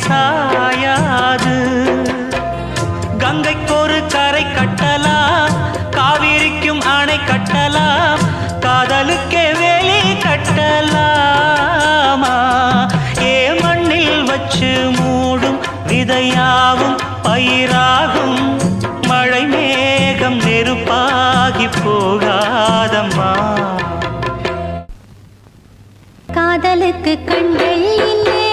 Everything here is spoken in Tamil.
சாயாது. கங்கைக்கு ஒரு கரை கட்டலாம், காவிரிக்கும் அணை கட்டலாம், காதலுக்கே வேலி கட்டலாமா? ஏ மண்ணில் வச்சு மூடும் விதையாவும் பயிராகும், மழை மேகம் நெருப்பாகி போகாதம்மா. காதலுக்கு கண்கள் இல்லை,